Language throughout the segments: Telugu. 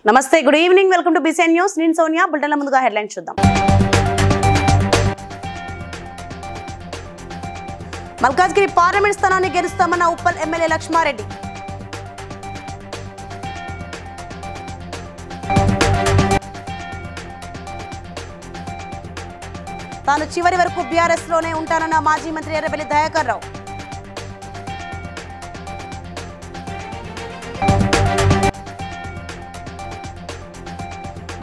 నమస్తే, good evening, welcome to BCN news. నేను సోనియా. బులెటిన్ల ముందుగా హెడ్లైన్స్ చూద్దాం. మల్కాజ్గిరి పార్లమెంట్ స్థానాన్ని గెలుస్తామన్న ఉప్పల్ ఎమ్మెల్యే లక్ష్మారెడ్డి. తాను చివరి వరకు బీఆర్ఎస్ లోనే ఉంటానన్న మాజీ మంత్రి ఎర్రబెల్లి దయాకర్ రావు.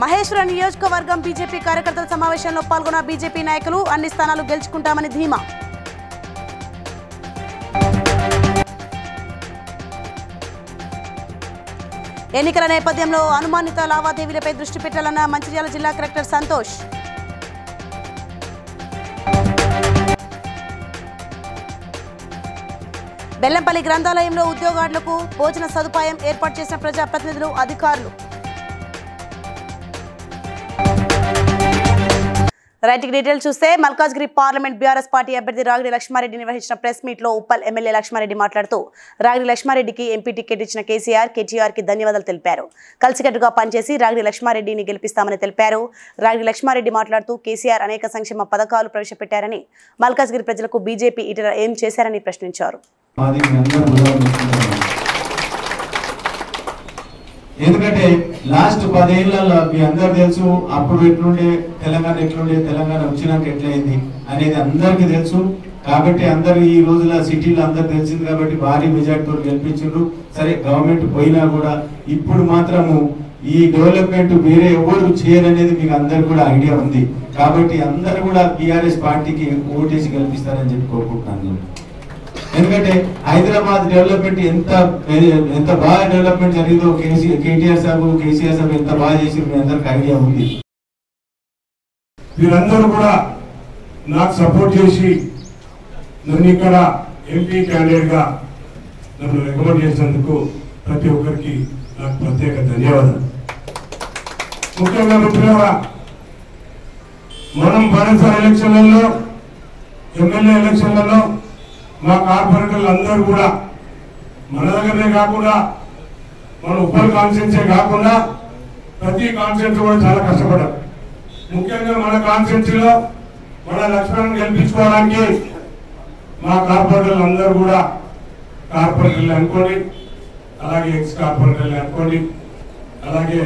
మహేశ్వరం నియోజకవర్గం బీజేపీ కార్యకర్తల సమావేశంలో పాల్గొన్న బీజేపీ నాయకులు అన్ని స్థానాలు గెలుచుకుంటామని ధీమా. ఎన్నికల నేపథ్యంలో అనుమానిత లావాదేవీలపై దృష్టి పెట్టాలన్న మంచిర్యాల జిల్లా కలెక్టర్ సంతోష్. బెల్లంపల్లి గ్రంథాలయంలో ఉద్యోగార్థులకు భోజన సదుపాయం ఏర్పాటు చేసిన ప్రజాప్రతినిధులు, అధికారులు. రైటింగ్ డీటెయిల్స్ చూస్తే మల్కాజ్గిరి పార్లమెంట్ బీఆర్ఎస్ పార్టీ అభ్యర్థి రాగిడి లక్ష్మారెడ్డి నిర్వహించిన ప్రెస్ మీట్ లో ఉప్పల్ ఎమ్మెల్యే లక్ష్మారెడ్డి మాట్లాడుతూ రాగిడి లక్ష్మారెడ్డికి ఎంపీ టికెట్ ఇచ్చిన కేటీఆర్ కి ధన్యవాదాలు తెలిపారు. కలిసికట్టుగా పనిచేసి రాగిడి లక్ష్మారెడ్డిని గెలిపిస్తామని తెలిపారు. రాగిడి లక్ష్మారెడ్డి మాట్లాడుతూ కేసీఆర్ అనేక సంక్షేమ పథకాలు ప్రవేశపెట్టారని, మల్కాజ్గిరి ప్రజలకు బీజేపీ ఇటీవల ఏం చేశారని ప్రశ్నించారు. ఎందుకంటే లాస్ట్ 10 ఏళ్లలో మీ అందరు తెలుసు, అప్పుడు ఎట్లుండే తెలంగాణ, ఎట్లుండే తెలంగాణ వచ్చినాక ఎట్లయింది అనేది అందరికి తెలుసు. కాబట్టి అందరు ఈ రోజుల సిటీలో అందరు తెలిసింది కాబట్టి భారీ మెజార్టీతో గెలిపించారు. సరే, గవర్నమెంట్ పోయినా కూడా ఇప్పుడు మాత్రము ఈ డెవలప్మెంట్ వేరే ఎవరు చేయరనేది మీకు అందరు కూడా ఐడియా ఉంది. కాబట్టి అందరు కూడా బీఆర్ఎస్ పార్టీకి ఓటేసి గెలిపిస్తారని చెప్పి కోరుకుంటున్నాను. ఎందుకంటే హైదరాబాద్ డెవలప్మెంట్ ఎంత బాగా డెవలప్మెంట్ జరిగిందో కేసీఆర్ సాబ్ ఎంత బాగా చేసి మీ అందరికి ఐడియా ఉంది. మీరందరూ కూడా నాకు సపోర్ట్ చేసి నన్ను ఇక్కడ ఎంపీ క్యాండిడేట్ గా నన్ను రికమెండ్ చేసినందుకు ప్రతి ఒక్కరికి నాకు ప్రత్యేక ధన్యవాదాలు. ముఖ్యంగా మిత్రులారా, మనం పోయినసారి ఎలక్షన్లలో, ఎమ్మెల్యే ఎలక్షన్లలో మా కార్పొరేటర్లు అందరూ కూడా మన దగ్గరనే కాకుండా, మన ఉప్పల్ కాన్స్టిట్యున్సీ కాకుండా ప్రతి కాన్స్టిట్యున్సీ కూడా చాలా కష్టపడ్డారు. ముఖ్యంగా మన కాన్స్టిట్యున్సీలో మన లక్ష్మణ్ గెలిపించుకోవడానికి మా కార్పొరేటర్లు అందరూ కూడా, కార్పొరేటర్లు అనుకోండి, అలాగే ఎక్స్ కార్పొరేటర్లు అనుకోండి, అలాగే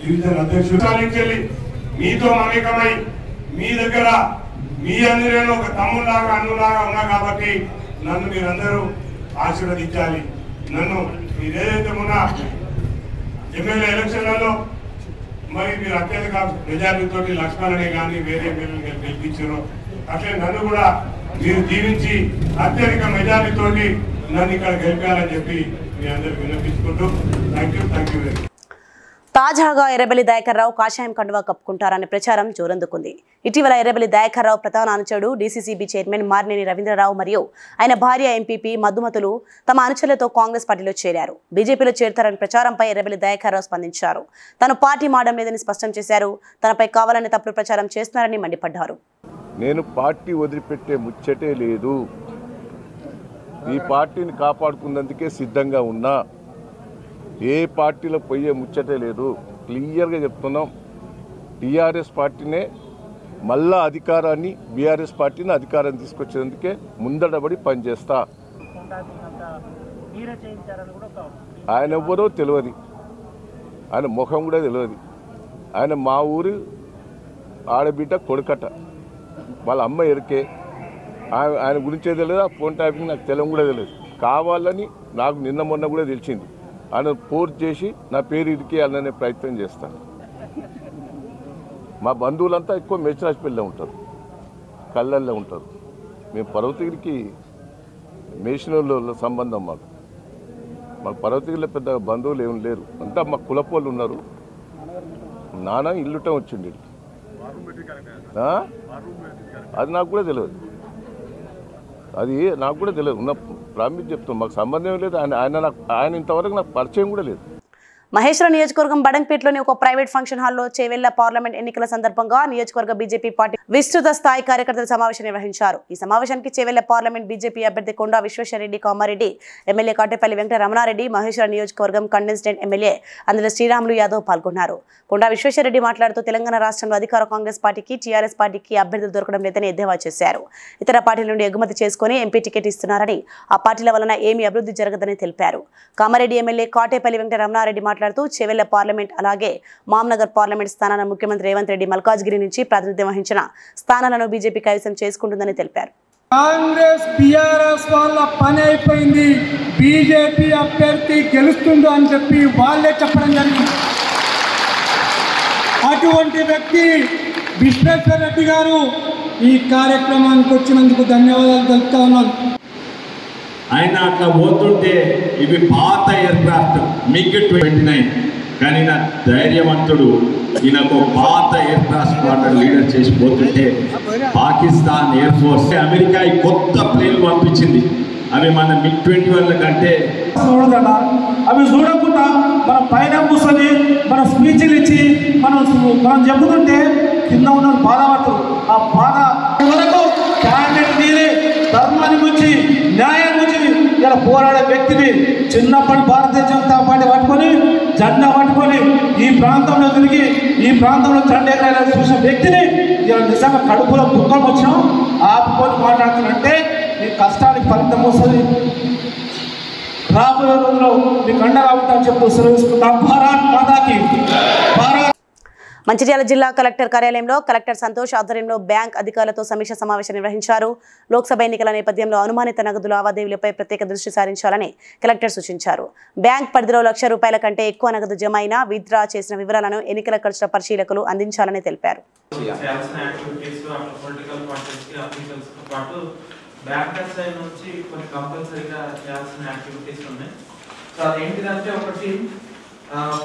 డివిజన్ అధ్యక్షుడు మీతో మమేకమై మీ దగ్గర మీ అందరూ ఒక తమ్ములాగా అన్నులాగా ఉన్నా కాబట్టి నన్ను మీరందరూ ఆశీర్వదించాలి. నన్ను మీరేదైతే ఉన్న ఎమ్మెల్యే ఎలక్షన్లలో మరి మీరు అత్యధిక మెజారిటీతో లక్ష్మణనే కానీ వేరే ఎమ్మెల్యేలు గెలిపించారో అట్లే నన్ను కూడా మీరు దీవించి అత్యధిక మెజారిటీతో నన్ను ఇక్కడ గెలిపాలని చెప్పి మీ అందరికి విన్నపించుకుంటూ థ్యాంక్ యూ వెరీ మచ్. తాజాగా ఎర్రబెల్లి దయాకర్ రావు కాషాయం కండువా కప్పుకుంటారనే ప్రచారం జోరందుకుంది. ఇటీవల ఎర్రబెల్లి దయాకర్ రావు ప్రధాన అనుచరుడు డీసీసీబీ చైర్మన్ మార్నేని రవీంద్రరావు మరియు ఆయన భార్య ఎంపీపీ మధుమతులు తమ అనుచరులతో కాంగ్రెస్ పార్టీలో చేరారు. బీజేపీలో చేరుతారనే ప్రచారంపై ఎర్రబెల్లి దయాకర్ రావు స్పందించారు. తను పార్టీ మారడం లేదని స్పష్టం చేశారు. తనపై కావాలని తప్పుడు ప్రచారం చేస్తున్నారని మండిపడ్డారు. నేను పార్టీ వదిలిపెట్టే ముచ్చటే లేదు. ఈ పార్టీని కాపాడుకున్నందుకే సిద్ధంగా ఉన్నా. ఏ పార్టీలో పోయే ముచ్చటే లేదు. క్లియర్గా చెప్తున్నాం. టీఆర్ఎస్ పార్టీనే మళ్ళా అధికారాన్ని, బీఆర్ఎస్ పార్టీని అధికారాన్ని తీసుకొచ్చేందుకే ముందడబడి పనిచేస్తా. ఆయన ఎవ్వరో తెలియదు, ఆయన ముఖం కూడా తెలియదు. ఆయన మా ఊరు ఆడబిడ్డ కొడుకట, వాళ్ళ అమ్మ ఎరికే. ఆయన గురించే తెలియదు. ఆ ఫోన్ ట్యాపింగ్ నాకు తెలియడం కూడా తెలియదు. కావాలని నాకు నిన్న మొన్న కూడా తెలిసింది. ఆయన ఫోర్స్ చేసి నా పేరు ఇరికేయాలనే ప్రయత్నం చేస్తాను. మా బంధువులంతా ఎక్కువ మేచరాజపల్లిలో ఉంటారు, కళ్ళల్లో ఉంటారు. మేము పర్వతగిరికి మేషనోళ్ళ సంబంధం. మాకు పర్వతగిరిలో పెద్ద బంధువులు ఏమి లేరు. అంతా మా కులపోళ్ళు ఉన్నారు. నాన్న ఇల్లుటం వచ్చింది. అది నాకు కూడా తెలియదు. నాకు కూడా తెలియదు. ఉన్న ప్రామిస్ చెప్తాం, మాకు సంబంధం లేదు. ఆయన ఇంతవరకు నాకు పరిచయం కూడా లేదు. మహేశ్వరం నియోజకవర్గం బడంపేటలోని ఒక ప్రైవేట్ ఫంక్షన్ హాల్లో చేవెళ్ల పార్లమెంట్ ఎన్నికల సందర్భంగా నియోజకవర్గ బీజేపీ పార్టీ విస్తృత స్థాయి కార్యకర్తల సమావేశం నిర్వహించారు. ఈ సమావేశానికి చేవెళ్ల పార్లమెంట్ బీజేపీ అభ్యర్థి కొండా విశ్వేశ్వరరెడ్డి, కామారెడ్డి ఎమ్మెల్యే కాటేపల్లి వెంకట రమణారెడ్డి, మహేశ్వరం నియోజకవర్గం కంటెస్టెంట్ ఎమ్మెల్యే అందులో శ్రీరాములు యాదవ్ పాల్గొన్నారు. కొండా విశ్వేశ్వరరెడ్డి మాట్లాడుతూ తెలంగాణ రాష్ట్రంలో అధికార కాంగ్రెస్ పార్టీకి, టీఆర్ఎస్ పార్టీకి అభ్యర్థులు దొరకడం లేదని ఎద్దేవా చేశారు. ఇతర పార్టీల నుండి ఎగుమతి చేసుకుని ఎంపీ టికెట్ ఇస్తున్నారని, ఆ పార్టీల వలన ఏమీ అభివృద్ధి జరగదని తెలిపారు. కామారెడ్డి ఎమ్మెల్యే కాటేపల్లి వెంకట రమణారెడ్డి మాట్లాడుతూ చేవెళ్ల పార్లమెంట్ అలాగే మామ్నగర్ పార్లమెంట్ స్థానాలను ముఖ్యమంత్రి రేవంత్ రెడ్డి మల్కాజ్గిరి నుంచి ప్రాతినిధ్యం వహించిన స్థానాలను బీజేపీ కైవసం చేసుకుంటుందని తెలిపారు. కాంగ్రెస్ బీఆర్ఎస్ వాళ్ళ పని అయిపోయింది, బీజేపీ అభ్యర్థి గెలుస్తుందో అని చెప్పి వాళ్ళే చెప్పడం జరిగింది. అటువంటి వ్యక్తి విశ్వేశ్వరరెడ్డి గారు ఈ కార్యక్రమానికి వచ్చినందుకు ధన్యవాదాలు తెలుపుతా ఉన్నాను. ఆయన అట్లా పోతుంటే ఇవి పాత ఎయిర్క్రాఫ్ట్ మిగ్ 29, కానీ నా ధైర్యవంతుడు ఈయనకు పాత ఎయిర్క్రాఫ్ట్ స్క్వాడ్రన్ లీడర్ చేసి పోతుంటే పాకిస్తాన్ ఎయిర్ ఫోర్స్ అమెరికా కొత్త ప్లేన్లు పంపించింది. అవి మన మిగ్ 21 కంటే చూడదన్నా, అవి చూడకుండా మన పైన కూర్చొని మన స్పీచ్లు ఇచ్చి మనం చెబుతుంటే కింద ఉన్న బాధపడుతుంది. ఆ బాధ వరకు క్యాండిడేట్ తీరి ధర్మాన్ని గురించి, న్యాయం గురించి ఇలా పోరాడే వ్యక్తిని చిన్నప్పటి భారతీయ జనతా పార్టీ పట్టుకొని జెండా పట్టుకొని ఈ ప్రాంతంలో తిరిగి ఈ ప్రాంతంలో జెండా ఎగరేయాలని చూసిన వ్యక్తిని ఇలా నిజంగా కడుపులో దుఃఖం వచ్చినాం ఆపుకొని మాట్లాడుతున్నంటే మీ కష్టానికి ఫలితం వస్తుంది. రాబోయే రోజుల్లో మీకు అండగా ఉంటామని చెప్తూ సెలవుకుంటాం. భారత్ మాతాకి భారత్. మంచిర్యాల జిల్లా కలెక్టర్ కార్యాలయంలో కలెక్టర్ సంతోష్ ఆధ్వర్యంలో బ్యాంక్ అధికారులతో సమీక్ష సమావేశం నిర్వహించారు. లోక్సభ ఎన్నికల నేపథ్యంలో అనుమానిత నగదు లావాదేవీలపై ప్రత్యేక దృష్టి సారించాలని కలెక్టర్ సూచించారు. బ్యాంక్ పరిధిలో ₹1,00,000 కంటే ఎక్కువ నగదు జమ అయినా విత్డ్రా చేసిన వివరాలను ఎన్నికల ఖర్చుల పరిశీలకులు అందించాలని తెలిపారు. బ్యాంకర్స్ సైడ్ నుంచి కొన్ని కంపల్సరీగా చేయాల్సిన యాక్టివిటీస్ ఉన్నాయి. సో అదేంటిదంటే ఒకటి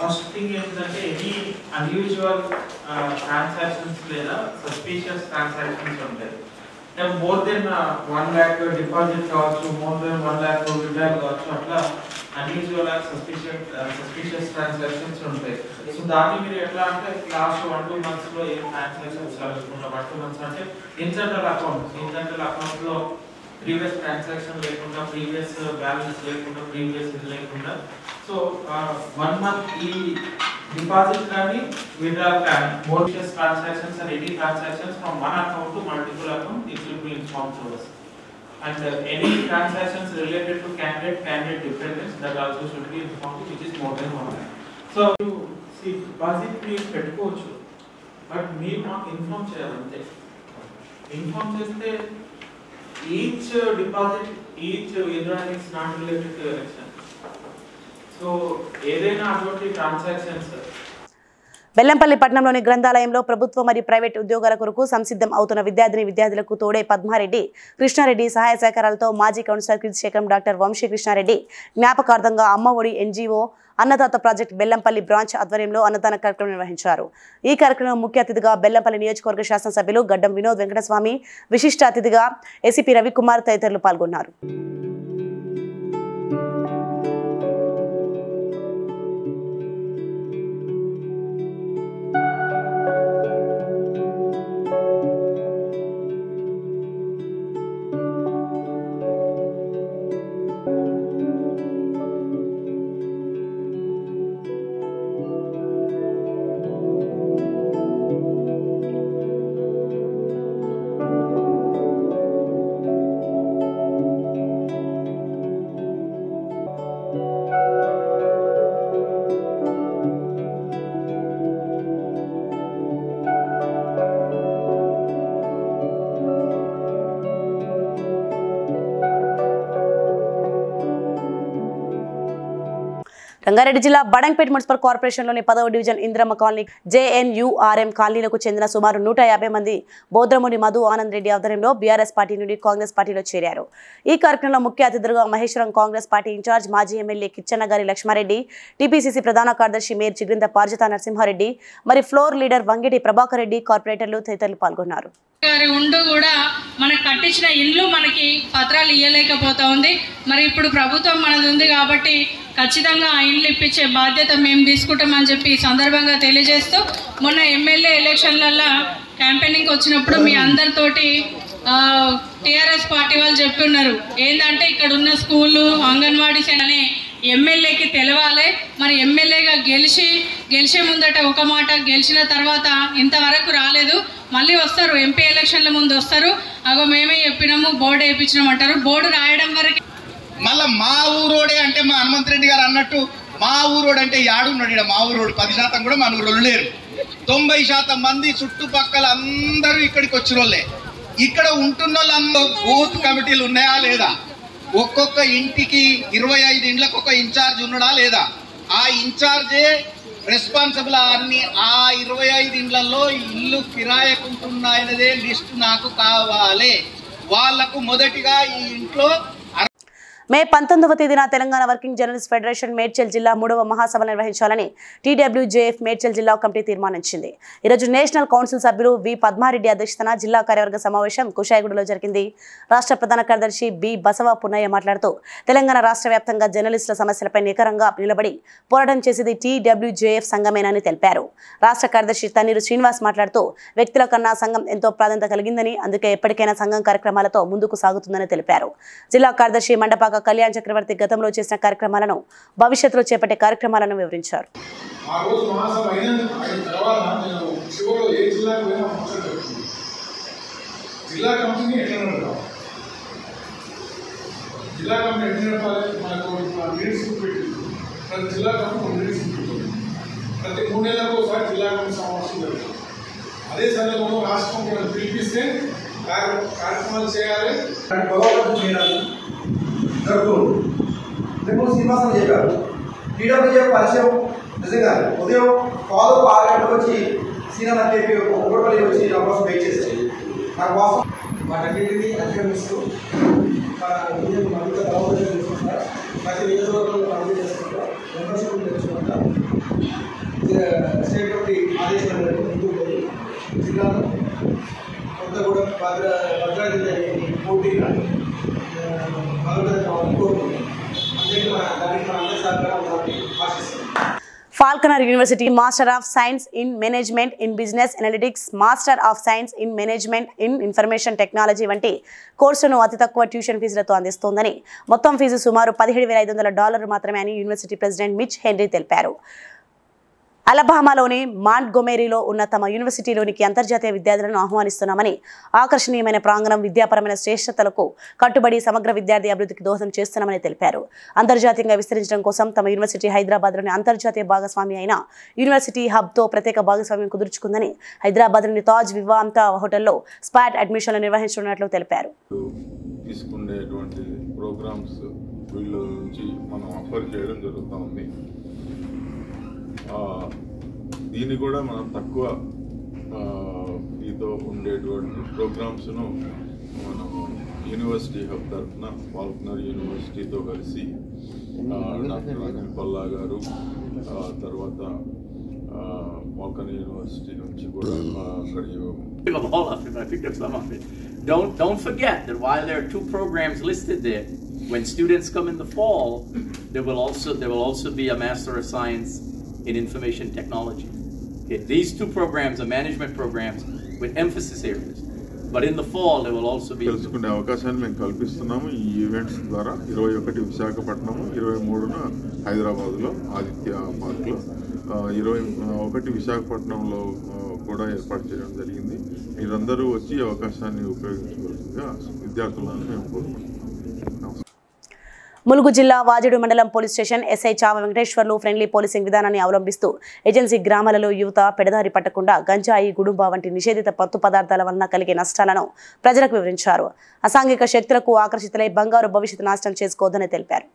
ఫస్ట్ థింగ్ ఏంటంటే ఎనీ అన్యూజువల్ ట్రాన్సాక్షన్స్ లేదా సస్పీషియస్ ట్రాన్సాక్షన్స్ ఉంటాయి. మోర్ దెన్ 1 lakh డిపాజిట్ కావచ్చు, మోర్ దెన్ 1 lakh విత్డ్రాల్ కావచ్చు, అట్లా అన్యూజువల్ సస్పీషియస్ ట్రాన్సాక్షన్స్ ఉంటాయి. సో దాన్ని మీరు ఎట్లా అంటే లాస్ట్ 1-2 months లో ఏం ట్రాన్సాక్షన్స్ జరుగుతున్నా 1-2 months అంటే ఇన్సెంట్రల్ అకౌంట్ లో ప్రీవియస్ ట్రాన్సాక్షన్ లేకుండా, ప్రీవియస్ బ్యాలెన్స్ లేకుండా, ప్రీవియస్ ఇది లేకుండా, సో 1 month ఈ డిపాజిట్ కానీ విత్డ్రాల్ కానీ మోర్షియస్ transactions and any transactions from one account to multiple account it will be informed to us. And any transactions related to candidate dependents that also should be informed, which is more than 1 lakh. So you see deposit మీరు పెట్టుకోవచ్చు, బట్ మీరు మాకు ఇన్ఫార్మ్ చేయాలంటే. ఇన్ఫార్మ్ చేస్తే each deposit, each withdrawal is not related to election. So ఏదైనా అటువంటి ట్రాన్సాక్షన్స్ బెల్లంపల్లి పట్టణంలోని గ్రంథాలయంలో ప్రభుత్వ మరియు ప్రైవేట్ ఉద్యోగాల కొరకు సంసిద్ధం అవుతున్న విద్యార్థులకు తోడే పద్మారెడ్డి, కృష్ణారెడ్డి సహాయ సహకారాలతో మాజీ కౌన్సిలర్ కీర్తిశేఖరం డాక్టర్ వంశీ కృష్ణారెడ్డి జ్ఞాపకార్థంగా Ammaodi NGO Annadata project Bellampalli branch ఆధ్వర్యంలో అన్నదాన కార్యక్రమం నిర్వహించారు. ఈ కార్యక్రమం ముఖ్య అతిథిగా బెల్లంపల్లి నియోజకవర్గ శాసనసభ్యులు గడ్డం వినోద్ వెంకటస్వామి, విశిష్ట అతిథిగా ఏసీపీ రవికుమార్ తదితరులు పాల్గొన్నారు. రంగారెడ్డి జిల్లా బడంపేట మున్సిపల్ కార్పొరేషన్లోని 10వ డివిజన్ ఇంద్రమ్మ కాలనీ జేఎన్యూఆర్ఎం కాలనీలకు చెందిన సుమారు 150 మంది బోద్రముని మధు ఆనంద్ రెడ్డి ఆధ్వర్యంలో బీఆర్ఎస్ పార్టీ నుండి కాంగ్రెస్ పార్టీలో చేరారు. ఈ కార్యక్రమంలో ముఖ్య అతిథులుగా మహేశ్వరం కాంగ్రెస్ పార్టీ ఇన్ఛార్జ్ మాజీ ఎమ్మెల్యే కిచ్చన్నగారి లక్ష్మారెడ్డి, టీపీసీసీ ప్రధాన కార్యదర్శి మేయర్ చిగ్రింద పార్జిత నరసింహారెడ్డి, మరి ఫ్లోర్ లీడర్ వంగేటి ప్రభాకర్ రెడ్డి, కార్పొరేటర్లు తదితరులు పాల్గొన్నారు. ఉండు కూడా మనకు కట్టించిన ఇల్లు మనకి పత్రాలు ఇవ్వలేకపోతా ఉంది. మరి ఇప్పుడు ప్రభుత్వం మనది ఉంది కాబట్టి ఖచ్చితంగా ఆ ఇండ్లు ఇప్పించే బాధ్యత మేము తీసుకుంటామని చెప్పి ఈ సందర్భంగా తెలియజేస్తూ మొన్న ఎమ్మెల్యే ఎలక్షన్లలో క్యాంపెయినింగ్ వచ్చినప్పుడు మీ అందరితోటి టీఆర్ఎస్ పార్టీ వాళ్ళు చెప్తున్నారు ఏంటంటే ఇక్కడ ఉన్న స్కూళ్ళు అంగన్వాడీస్ అనే ఎమ్మెల్యేకి తెలవాలి. మరి ఎమ్మెల్యేగా గెలిచే ముందట ఒక మాట, గెలిచిన తర్వాత ఇంతవరకు రాలేదు. మళ్ళీ వస్తారు, ఎంపీ ఎలక్షన్ల ముందు వస్తారు, అగో మేమే చెప్పినాము బోర్డు వేయించినాం అంటారు. బోర్డు రాయడం వరకు మళ్ళీ మా ఊరోడే అంటే మా హనుమంత్ రెడ్డి గారు అన్నట్టు మా ఊరోడు అంటే యాడున్నాడు. మా ఊరోడు 10% కూడా మన ఊరోళ్ళు లేరు. 90% మంది చుట్టుపక్కల అందరూ ఇక్కడికి వచ్చిన వాళ్ళే. ఇక్కడ ఉంటున్న వాళ్ళందరూ బూత్ కమిటీలు ఉన్నాయా లేదా, ఒక్కొక్క ఇంటికి 25 ఇండ్లకు ఒక ఇన్ఛార్జ్ ఉన్నాడా లేదా, ఆ ఇన్ఛార్జే రెస్పాన్సిబుల్. అన్ని ఆ 25 ఇండ్లలో ఇల్లు కిరాయకుంటున్నాయనదే లిస్ట్ నాకు కావాలి. వాళ్లకు మొదటిగా ఈ ఇంట్లో మే 19వ తేదీన Telangana working journalist federation Medchal జిల్లా 3వ మహాసభ నిర్వహించాలని TWJF మేడ్చల్ జిల్లా కమిటీ తీర్మానించింది. ఈరోజు నేషనల్ కౌన్సిల్ సభ్యులు వి పద్మారెడ్డి అధ్యక్షతన జిల్లా కార్యవర్గ సమావేశం కుషాయిగూడలో జరిగింది. రాష్ట్ర ప్రధాన కార్యదర్శి బి బసవ పున్నయ్య మాట్లాడుతూ తెలంగాణ రాష్ట్ర వ్యాప్తంగా జర్నలిస్టుల సమస్యలపై నికరంగా నిలబడి పోరాటం చేసేది TWJF సంఘమేనని తెలిపారు. రాష్ట్ర కార్యదర్శి తన్నీరు శ్రీనివాస్ మాట్లాడుతూ వ్యక్తుల కన్నా సంఘం ఎంతో ప్రాధాన్యత కలిగిందని, అందుకే ఎప్పటికైనా సంఘం కార్యక్రమాలతో ముందుకు సాగుతుందని తెలిపారు. జిల్లా కార్యదర్శి మండపాక కళ్యాణ్ చక్రవర్తి గతంలో చేసిన కార్యక్రమాలను, భవిష్యత్తులో చేపట్టే కార్యక్రమాలను వివరించారు. ప్రతి 3 నెలలకు ఒకసారి జిల్లా కమిటీ సమావేశం జరుగుతుంది. అదే సందర్భంలో రాష్ట్రం పిలిపిస్తే కార్యక్రమాలు చేయాలి. శ్రీనివాసం చెప్పారు TWJF పరిచయం నిజంగా ఉదయం పాలు 6 గంటలకు వచ్చి సీనియర్ అని చెప్పి ఒకటి వచ్చి నా కోసం వెయిట్ చేశారు. నా కోసం వాటన్నింటినీ అధిగమిస్తూ తెలుసుకుంటా, ప్రతి నియోజకవర్గంలో పనులు చేసుకుంటా, మెంబర్షిప్ తెలుసుకుంటా, స్టేట్ కమిటీ ఆదేశాలు ముందుకు పోయి జిల్లాలో కొత్తగూడెం భద్రాద్రి పోటీగా Faulkner university master of science in management in business analytics, master of science in management in information technology వంటి కోర్సులను అతి తక్కువ ట్యూషన్ ఫీజులతో అందిస్తోందని, మొత్తం ఫీజు సుమారు $17,500 మాత్రమే అని యూనివర్సిటీ ప్రెసిడెంట్ మిచ్ హెన్రీ తెలిపారు. అలబామాలోని మాంట్గొమెరీలో ఉన్న తమ యూనివర్సిటీలోనికి అంతర్జాతీయ విద్యార్థులను ఆహ్వానిస్తున్నామని, ఆకర్షణీయమైన ప్రాంగణం, విద్యాపరమైన శ్రేష్టతలకు కట్టుబడి సమగ్ర విద్యార్థి అభివృద్ధికి దోహదం చేస్తున్నామని తెలిపారు. అంతర్జాతీయంగా విస్తరించడం కోసం తమ యూనివర్సిటీ హైదరాబాద్లోని అంతర్జాతీయ భాగస్వామి అయిన యూనివర్సిటీ హబ్తో ప్రత్యేక భాగస్వామ్యం కుదుర్చుకుందని, హైదరాబాద్లోని తాజ్ వివాంతా హోటల్లో స్పాట్ అడ్మిషన్లు నిర్వహించనున్నట్లు తెలిపారు. తీసుకునేటువంటి ప్రోగ్రామ్స్ వీళ్ళ నుంచి మనం ఆఫర్ చేయడం జరుగుతూ ఉంది. దీన్ని కూడా మనం తక్కువ ఫీతో ఉండేటువంటి ప్రోగ్రామ్స్ను మనము యూనివర్సిటీ హబ్ తరఫున ఫాల్కనర్ యూనివర్సిటీతో కలిసి డాక్టర్ అనిల్ పల్లా గారు, తర్వాత ఫాల్కనర్ యూనివర్సిటీ నుంచి కూడా Don't forget that while there are 2 programs listed there, when students come in the fall, there will also be a Master of Science in Information Technology. Okay, these 2 programs are management programs with emphasis areas. But in the fall, there will also be తెలుసుకునే అవకాశాన్ని మేము కల్పిస్తున్నాము ఈ ఈవెంట్స్ ద్వారా. 21 విశాఖపట్నం, 23న హైదరాబాద్లో ఆదిత్య పార్క్లో, 21 విశాఖపట్నంలో కూడా ఏర్పాటు చేయడం జరిగింది. మీరందరూ వచ్చి అవకాశాన్ని ఉపయోగించవలసిందిగా విద్యార్థులను మేము కోరుకుంటున్నాం. ములుగు జిల్లా వాజేడు మండలం police station SI Chava Venkateswarlu friendly policing విధానాన్ని అవలంబిస్తూ ఏజెన్సీ గ్రామాలలో యువత పెడదారి పట్టకుండా గంజాయి, గుడుంబా వంటి నిషేధిత పత్తు పదార్థాల వలన కలిగే నష్టాలను ప్రజలకు వివరించారు. అసాంఘిక శక్తులకు ఆకర్షితులై బంగారు భవిష్యత్తు నాశనం చేసుకోవద్దని తెలిపారు.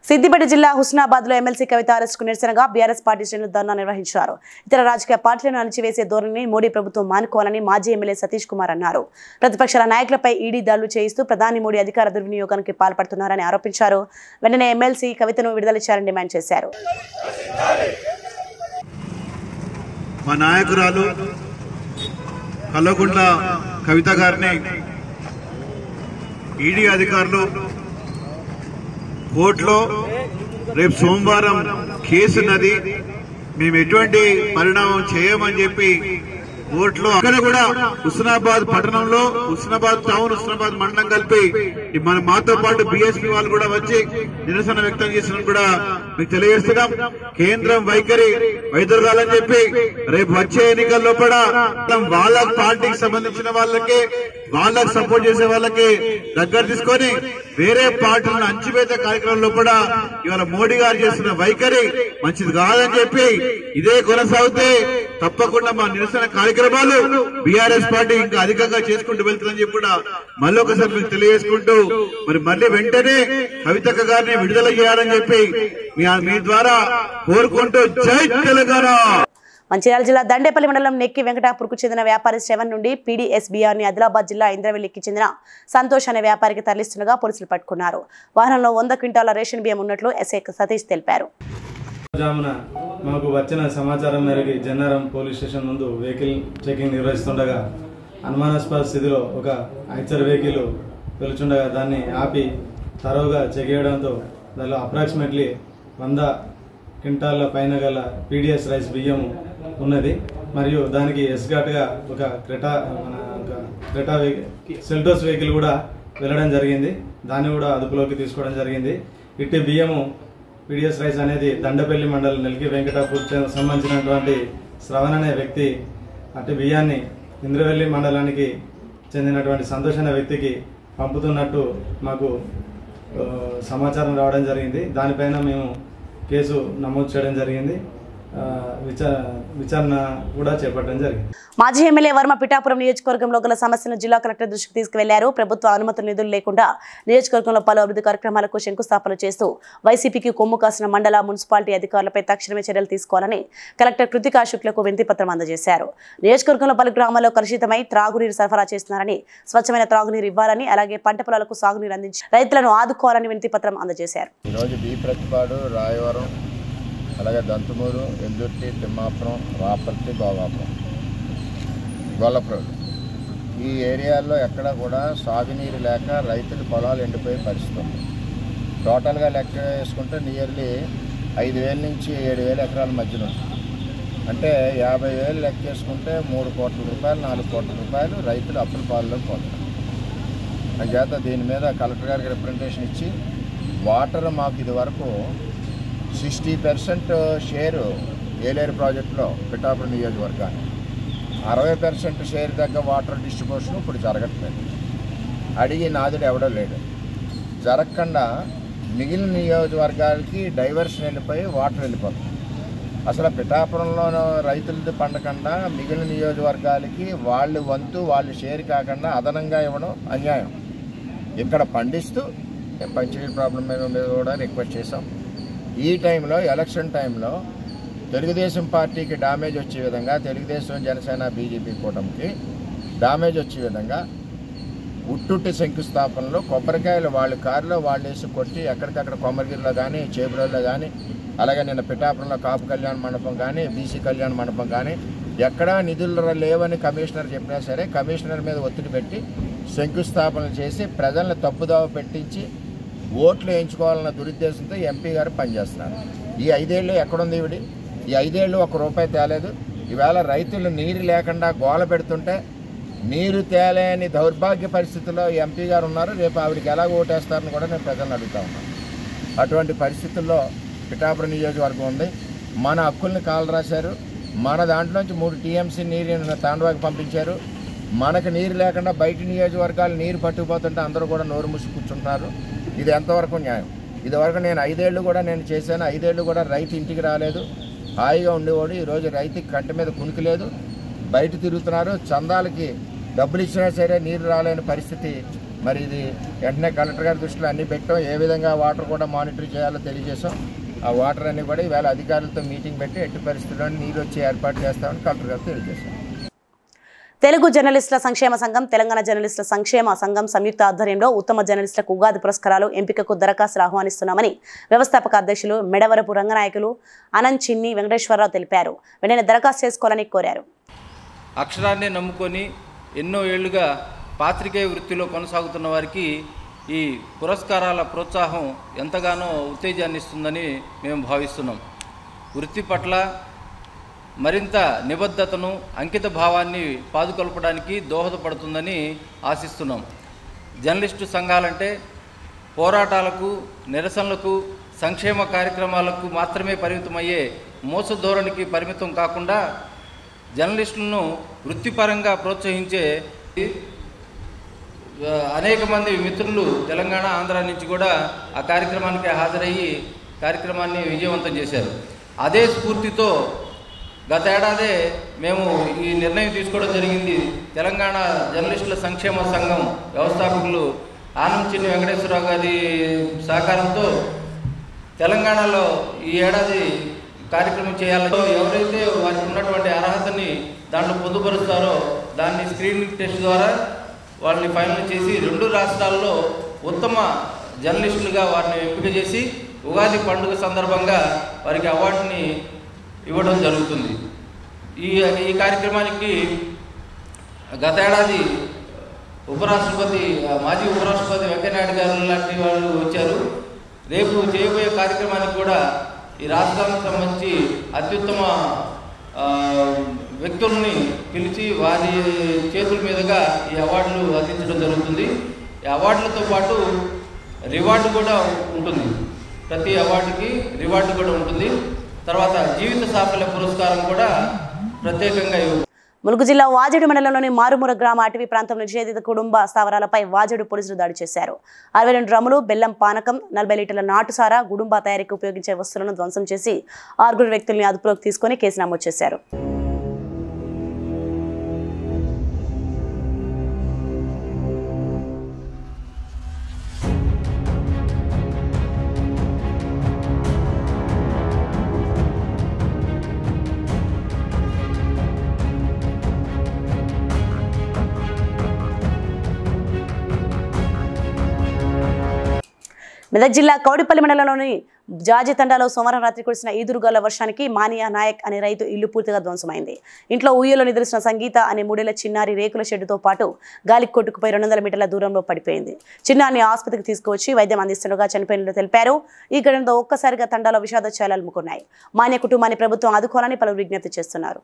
సిద్దిపేట జిల్లా హుస్నాబాద్లో ఎమ్మెల్సీ కవిత అరెస్టుకు నిరసనగా బీఆర్ఎస్ పార్టీ శ్రేణులు ధర్నా నిర్వహించారు. ఇతర రాజకీయ పార్టీలను అణచివేసే ధోరణిని మోడీ ప్రభుత్వం మానుకోవాలని మాజీ ఎమ్మెల్యే సతీష్ కుమార్ అన్నారు. ప్రతిపక్షాల నాయకులపై ఈడీ దాడులు చేయిస్తూ ప్రధాని మోడీ అధికార దుర్వినియోగానికి పాల్పడుతున్నారని ఆరోపించారు. వెంటనే ఎమ్మెల్సీ కవితను విడుదల చేయాలని డిమాండ్ చేశారు. మా నాయకురాలు కల్వకుంట్ల కవిత గారిని ఈడీ అధికారులు కోర్టులో రేపు సోమవారం కేసున్నది, మేము ఎటువంటి పరిణామం చేయమని చెప్పి కోర్టులో అక్కడ కూడా హుస్నాబాద్ పట్టణంలో హుస్నాబాద్ టౌన్ హుస్నాబాద్ మండలం కలిపి మాతో పాటు బీఎస్పీ వాళ్ళు కూడా వచ్చి నిరసన వ్యక్తం చేసిన కూడా మీకు తెలియజేస్తున్నాం. కేంద్రం వైఖరి వైదొలగాలని చెప్పి రేపు వచ్చే ఎన్నికల్లో కూడా వాళ్ళ పార్టీకి సంబంధించిన వాళ్ళకి వాళ్ళకి సపోర్ట్ చేసే వాళ్ళకి దగ్గర తీసుకొని వేరే పార్టీలను అంచివేత కార్యక్రమంలో కూడా ఇవాళ మోడీ గారు చేస్తున్న వైఖరి మంచిది కాదని చెప్పి ఇదే కొనసాగితే తప్పకుండా మా నిరసన కార్యక్రమాలు బీఆర్ఎస్ పార్టీ ఇంకా అధికంగా చేసుకుంటూ వెళ్తుందని చెప్పి కూడా మళ్ళీ ఒకసారి మీకు తెలియజేసుకుంటూ మరి మళ్ళీ వెంటనే కవితక్క గారిని విడుదల చేయాలని చెప్పి మీ ద్వారా కోరుకుంటూ జై తెలంగాణ. మంచిర్యాల జిల్లా దండేపల్లి మండలం నెక్కి వెంకటాపూర్కు చెందిన వ్యాపారి శ్రవణ్ నుండి పీడీఎస్బీఆర్ని ఆదిలాబాద్ జిల్లా ఇంద్రవెల్లికి చెందిన సంతోష్ అనే వ్యాపారికి తరలిస్తుండగా పోలీసులు పట్టుకున్నారు. వాహనంలో 100 క్వింటాల రేషన్ బియ్యం ఉన్నట్లు ఎస్ఐ సతీష్ తెలిపారు. మాకు వచ్చిన సమాచారం మేరకు జన్నారం పోలీస్ స్టేషన్ ముందు వెహికల్ చెకింగ్ నిర్వహిస్తుండగా అనుమానాస్పద స్థితిలో ఒక ఐచర్ వెహికల్ వెలుచుండగా దాన్ని ఆపి తరోగా చెక్ చేయడంతో దానిలో అప్రాక్సిమేట్లీ 100 క్వింటాల పైన గల పీడిఎస్ రైస్ బియ్యం ఉన్నది. మరియు దానికి ఎస్గాట్గా ఒక క్రెటా సెల్టోస్ వెహికల్ కూడా వెళ్ళడం జరిగింది. దాన్ని కూడా అదుపులోకి తీసుకోవడం జరిగింది. ఇట్టి బియ్యము పీడిఎస్ రైస్ అనేది దండపల్లి మండలం నెల్కి వెంకటాపూర్ సంబంధించినటువంటి శ్రవణ్ అనే వ్యక్తి అట్టి బియ్యాన్ని ఇంద్రవెల్లి మండలానికి చెందినటువంటి సంతోష్ అనే వ్యక్తికి పంపుతున్నట్టు మాకు సమాచారం రావడం జరిగింది. దానిపైన మేము కేసు నమోదు చేయడం జరిగింది. విచారణ కూడా చేపట్టడం జరిగింది. మాజీ ఎమ్మెల్యే వర్మ పిఠాపురం నియోజకవర్గంలో గల సమస్యను జిల్లా కలెక్టర్ దృష్టికి తీసుకువెళ్లారు. ప్రభుత్వ అనుమతులు నిధులు లేకుండా నియోజకవర్గంలో పలు అభివృద్ధి కార్యక్రమాలకు శంకుస్థాపన చేస్తూ వైసీపీకి కొమ్ము కాసిన మండల మున్సిపాలిటీ అధికారులపై తక్షణమే చర్యలు తీసుకోవాలని కలెక్టర్ కృతికా శుక్లకు వినతిపత్రం అందజేశారు. నియోజకవర్గంలో పలు గ్రామాల్లో కలుషితమై త్రాగునీరు సరఫరా చేస్తున్నారని, స్వచ్ఛమైన త్రాగునీరు ఇవ్వాలని, అలాగే పంట పొలాలకు సాగునీరు అందించి రైతులను ఆదుకోవాలని వినతిపత్రం అందజేశారు. అలాగే దంతుమూరు, ఎల్దుర్తి, తిమ్మాపురం, రాపర్తి, గోగాపురం, గొల్లప్రోలు ఈ ఏరియాల్లో ఎక్కడ కూడా సాగునీరు లేక రైతులు పొలాలు ఎండిపోయే పరిస్థితి ఉంది. టోటల్గా లెక్క వేసుకుంటే నియర్లీ 5,000 నుంచి 7,000 ఎకరాల మధ్యన ఉంటుంది. అంటే 50,000 లెక్క వేసుకుంటే 3 కోట్ల రూపాయలు 4 కోట్ల రూపాయలు రైతులు అప్పుల పాలలో పోతారు. అంచేత దీని మీద కలెక్టర్ గారికి రిప్రజెంటేషన్ ఇచ్చి వాటర్ మాకు ఇది వరకు 60% షేరు ఏలేరు ప్రాజెక్టులో పిఠాపురం నియోజకవర్గాన్ని, 60% షేర్ దగ్గర వాటర్ డిస్ట్రిబ్యూషన్ ఇప్పుడు జరగట్లేదు. అడిగి నాదుడు ఎవడో లేడు. జరగకుండా మిగిలిన నియోజకవర్గాలకి డైవర్షన్ వెళ్ళిపోయి వాటర్ వెళ్ళిపోతుంది. అసలు పిఠాపురంలో రైతులది పండకుండా మిగిలిన నియోజకవర్గాలకి వాళ్ళు వంతు వాళ్ళు షేర్ కాకుండా అదనంగా ఇవ్వడం అన్యాయం. ఇక్కడ పండిస్తూ పంచాయతీ ప్రాబ్లం మీద కూడా రిక్వెస్ట్ చేసాం. ఈ టైంలో ఎలక్షన్ టైంలో తెలుగుదేశం పార్టీకి డ్యామేజ్ వచ్చే విధంగా, తెలుగుదేశం జనసేన బీజేపీ కూటమికి డ్యామేజ్ వచ్చే విధంగా ఉట్టుట్టి శంకుస్థాపనలో కొబ్బరికాయలు వాళ్ళ కారులో వాళ్ళు వేసి కొట్టి ఎక్కడికక్కడ కొమ్మరిగిరిలో కానీ చేబ్రోల్లో కానీ, అలాగే నిన్న పిఠాపురంలో కాపు కళ్యాణ మండపం కానీ బీసీ కళ్యాణ మండపం కానీ ఎక్కడా నిధులు లేవని కమిషనర్ చెప్పినా సరే కమిషనర్ మీద ఒత్తిడి పెట్టి శంకుస్థాపనలు చేసి ప్రజలను తప్పుదావ పెట్టించి ఓట్లు వేయించుకోవాలన్న దురుద్దేశంతో ఎంపీ గారు పనిచేస్తున్నారు. ఈ 5 ఏళ్ళు ఎక్కడుంది ఈవిడి? ఈ 5 ఏళ్ళు 1 రూపాయి తేలేదు. ఈవేళ రైతులు నీరు లేకుండా గోల పెడుతుంటే నీరు తేలేని దౌర్భాగ్య పరిస్థితుల్లో ఎంపీ గారు ఉన్నారు. రేపు ఆవిడకి ఎలా ఓటేస్తారని కూడా నేను ప్రజలను అడుగుతా ఉన్నాను. అటువంటి పరిస్థితుల్లో పిఠాపురం నియోజకవర్గం ఉంది. మన హక్కుల్ని కాలు రాశారు. మన దాంట్లోంచి 3 టీఎంసీ నీరు తాండవాకి పంపించారు. మనకు నీరు లేకుండా బయట నియోజకవర్గాలు నీరు పట్టుకుపోతుంటే అందరూ కూడా నోరు మూసి కూర్చుంటున్నారు. ఇది ఎంతవరకు న్యాయం? ఇదివరకు నేను 5 ఏళ్ళు కూడా నేను చేశాను. 5 ఏళ్ళు కూడా రైతు ఇంటికి రాలేదు, హాయిగా ఉండేవాడు. ఈరోజు రైతుకి కంటి మీద కునికి లేదు, బయట తిరుగుతున్నారు. చందాలకి డబ్బులు ఇచ్చినా సరే నీరు రాలేని పరిస్థితి మరి ఇది వెంటనే కలెక్టర్ గారి దృష్టిలో అన్నీ పెట్టాం. ఏ విధంగా వాటర్ కూడా మానిటర్ చేయాలో తెలియజేసాం. ఆ వాటర్ అన్ని కూడా ఈవేళ అధికారులతో మీటింగ్ పెట్టి ఎట్టి పరిస్థితుల్లో నీరు వచ్చి ఏర్పాటు చేస్తామని కలెక్టర్ గారు తెలియజేశాం. తెలుగు జర్నలిస్టుల సంక్షేమ సంఘం, తెలంగాణ జర్నలిస్టుల సంక్షేమ సంఘం సంయుక్త ఆధ్వర్యంలో ఉత్తమ జర్నలిస్టులకు ఉగాది పురస్కారాలు ఎంపికకు దరఖాస్తులు ఆహ్వానిస్తున్నామని వ్యవస్థాపక అధ్యక్షులు మెడవరపు రంగనాయకులు అనంత్ చిన్ని వెంకటేశ్వరరావు తెలిపారు. వెంటనే దరఖాస్తు చేసుకోవాలని కోరారు. అక్షరాన్ని నమ్ముకొని ఎన్నో ఏళ్లుగా పాత్రికేయ వృత్తిలో కొనసాగుతున్న వారికి ఈ పురస్కారాల ప్రోత్సాహం ఎంతగానో ఉత్తేజాన్ని ఇస్తుందని మేము భావిస్తున్నాం. వృత్తి పట్ల మరింత నిబద్ధతను, అంకిత భావాన్ని పాదుకొల్పడానికి దోహదపడుతుందని ఆశిస్తున్నాం. జర్నలిస్టు సంఘాలంటే పోరాటాలకు, నిరసనలకు, సంక్షేమ కార్యక్రమాలకు మాత్రమే పరిమితమయ్యే మోస ధోరణికి పరిమితం కాకుండా జర్నలిస్టులను వృత్తిపరంగా ప్రోత్సహించే అనేక మంది మిత్రులు తెలంగాణ, ఆంధ్ర నుంచి కూడా ఆ కార్యక్రమానికి హాజరయ్యి కార్యక్రమాన్ని విజయవంతం చేశారు. అదే స్ఫూర్తితో గత ఏడాదే మేము ఈ నిర్ణయం తీసుకోవడం జరిగింది. తెలంగాణ జర్నలిస్టుల సంక్షేమ సంఘం వ్యవస్థాపకులు ఆనంద్ చిన్ని వెంకటేశ్వరరావు గారి సహకారంతో తెలంగాణలో ఈ ఏడాది కార్యక్రమం చేయాలని, ఎవరైతే వారికి ఉన్నటువంటి అర్హతని దాంట్లో పొందుపరుస్తారో దాన్ని స్క్రీనింగ్ టెస్ట్ ద్వారా వాళ్ళని ఫైనల్ చేసి 2 రాష్ట్రాల్లో ఉత్తమ జర్నలిస్టులుగా వారిని ఎంపిక చేసి ఉగాది పండుగ సందర్భంగా వారికి అవార్డుని ఇవ్వడం జరుగుతుంది. ఈ కార్యక్రమానికి గత ఏడాది మాజీ ఉపరాష్ట్రపతి వెంకయ్యనాయుడు గారు లాంటి వాళ్ళు వచ్చారు. రేపు చేయబోయే కార్యక్రమానికి కూడా ఈ రాష్ట్రానికి సంబంధించి అత్యుత్తమ వ్యక్తుల్ని పిలిచి వారి చేతుల మీదుగా ఈ అవార్డులు అందించడం జరుగుతుంది. ఈ అవార్డులతో పాటు రివార్డు కూడా ఉంటుంది. ప్రతి అవార్డుకి రివార్డు కూడా ఉంటుంది. తర్వాత జీవిత సాఫల్య పురస్కారం కూడా ప్రత్యేకంగా ములుగు జిల్లా వాజేడు మండలంలోని మారుమూర గ్రామ అటవీ ప్రాంతంలో నిషేధిత కుటుంబ స్థావరాలపై వాజేడు పోలీసులు దాడి చేశారు. 62 డ్రమ్ములు, బెల్లం పానకం, 40 లీటర్ల నాటుసారా, గుడుంబా తయారీకి ఉపయోగించే వస్తువులను ధ్వంసం చేసి 6 వ్యక్తుల్ని అదుపులోకి తీసుకుని కేసు నమోదు చేశారు. మెదక్ జిల్లా కౌడిపల్లి మండలంలోని జాజితండాలో సోమవారం రాత్రి కురిసిన ఈదురుగాల వర్షానికి మానియా నాయక్ అనే రైతు ఇల్లు పూర్తిగా ధ్వంసమైంది. ఇంట్లో ఊయలో నిద్రిస్తున్న సంగీత అనే 3 ఏళ్ల చిన్నారి రేకుల షెడ్డుతో పాటు గాలికి కొట్టుకుపోయి 200 మీటర్ల దూరంలో పడిపోయింది. చిన్నారిని ఆసుపత్రికి తీసుకువచ్చి వైద్యం అందిస్తుండగా చనిపోయినట్లు తెలిపారు. ఈ ఘటనతో ఒక్కసారిగా తండాలో విషాదోత్సవాలు అలుముకున్నాయి. మాన్య కుటుంబాన్ని ప్రభుత్వం ఆదుకోవాలని పలువురు విజ్ఞప్తి చేస్తున్నారు.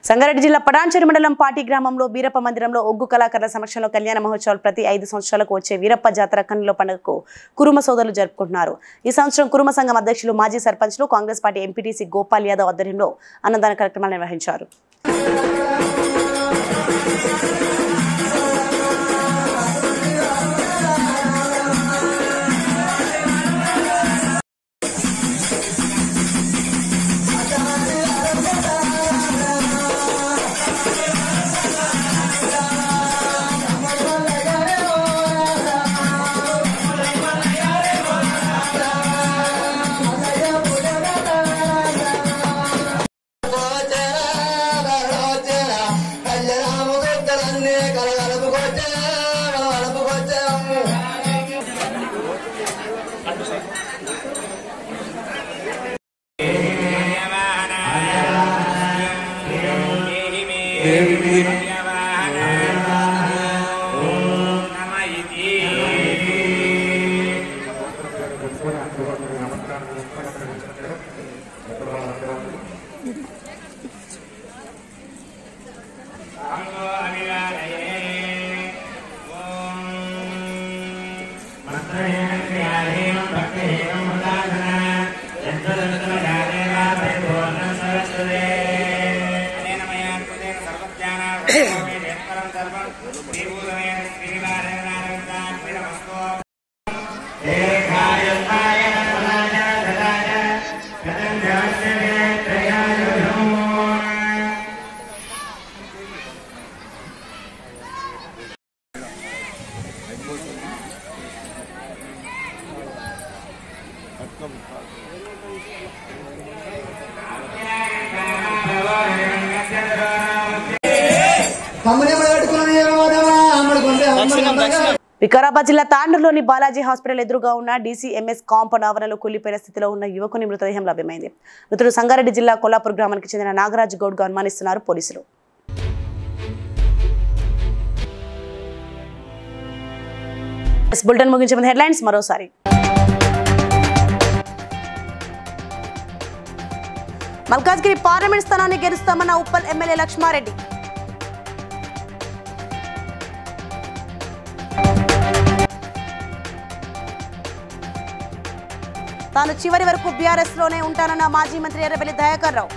సంగారెడ్డి జిల్లా పడాన్చేరు మండలం పాటి గ్రామంలో వీరప్ప మందిరంలో ఒగ్గు కళాకారుల సమక్షంలో కళ్యాణ మహోత్సవాలు ప్రతి 5 సంవత్సరాలకు వచ్చే వీరప్ప జాతర కన్నుల పండుగకు కురుమ సోదరులు జరుపుకుంటున్నారు. ఈ సంవత్సరం కురుమ సంఘం అధ్యక్షులు, మాజీ సర్పంచ్లు, కాంగ్రెస్ పార్టీ ఎంపీటీసీ గోపాల్ యాదవ్ ఆధ్వర్యంలో అన్నదాన కార్యక్రమాలు నిర్వహించారు. వికారాబాద్ జిల్లా తాండూరులోని బాలాజీ హాస్పిటల్ ఎదురుగా ఉన్న డీసీఎంఎస్ కాంపౌండ్ ఆవరణలో కూలిపోయిన స్థితిలో ఉన్న యువకుని మృతదేహం లభ్యమైంది. మృతుడు సంగారెడ్డి జిల్లా కొల్లాపూర్ గ్రామానికి చెందిన నాగరాజ్ గౌడ్ గా అనుమానిస్తున్నారు పోలీసులు. బులెటిన్ ముగించే ముందు హెడ్లైన్స్ మరోసారి. మల్కాజ్గిరి పార్లమెంట్ స్థానాన్ని గెలుస్తామన్న ఉప్పల్ ఎమ్మెల్యే లక్ష్మారెడ్డి. తాను చివరి వరకు బీఆర్ఎస్ లోనే ఉంటానన్న మాజీ మంత్రి ఎర్రబెల్లి దయాకర్ రావు.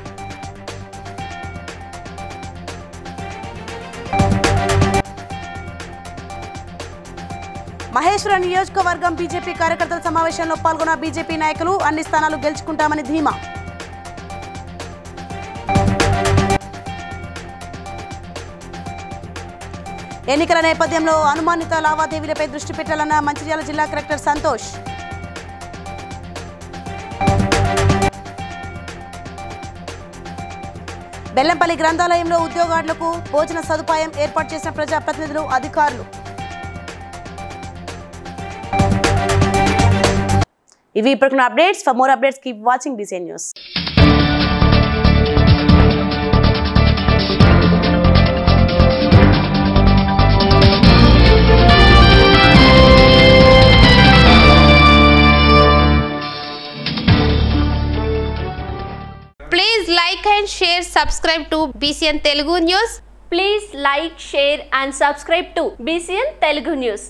మహేశ్వరం నియోజకవర్గం బీజేపీ కార్యకర్తల సమావేశంలో పాల్గొన్న బీజేపీ నాయకులు అన్ని స్థానాలు గెలుచుకుంటామని ధీమా. ఎన్నికల నేపథ్యంలో అనుమానిత లావాదేవీలపై దృష్టి పెట్టాలన్న మంచిర్యాల జిల్లా కలెక్టర్ సంతోష్. బెల్లంపల్లి గ్రంథాలయంలో ఉద్యోగార్లకు భోజన సదుపాయం ఏర్పాటు చేసిన ప్రజాప్రతినిధులు, అధికారులు. ఇవి ఇప్పటికున్న updates. For more updates keep watching BCN news. Please like and share, subscribe to BCN Telugu News. Please like, share and subscribe to BCN Telugu News.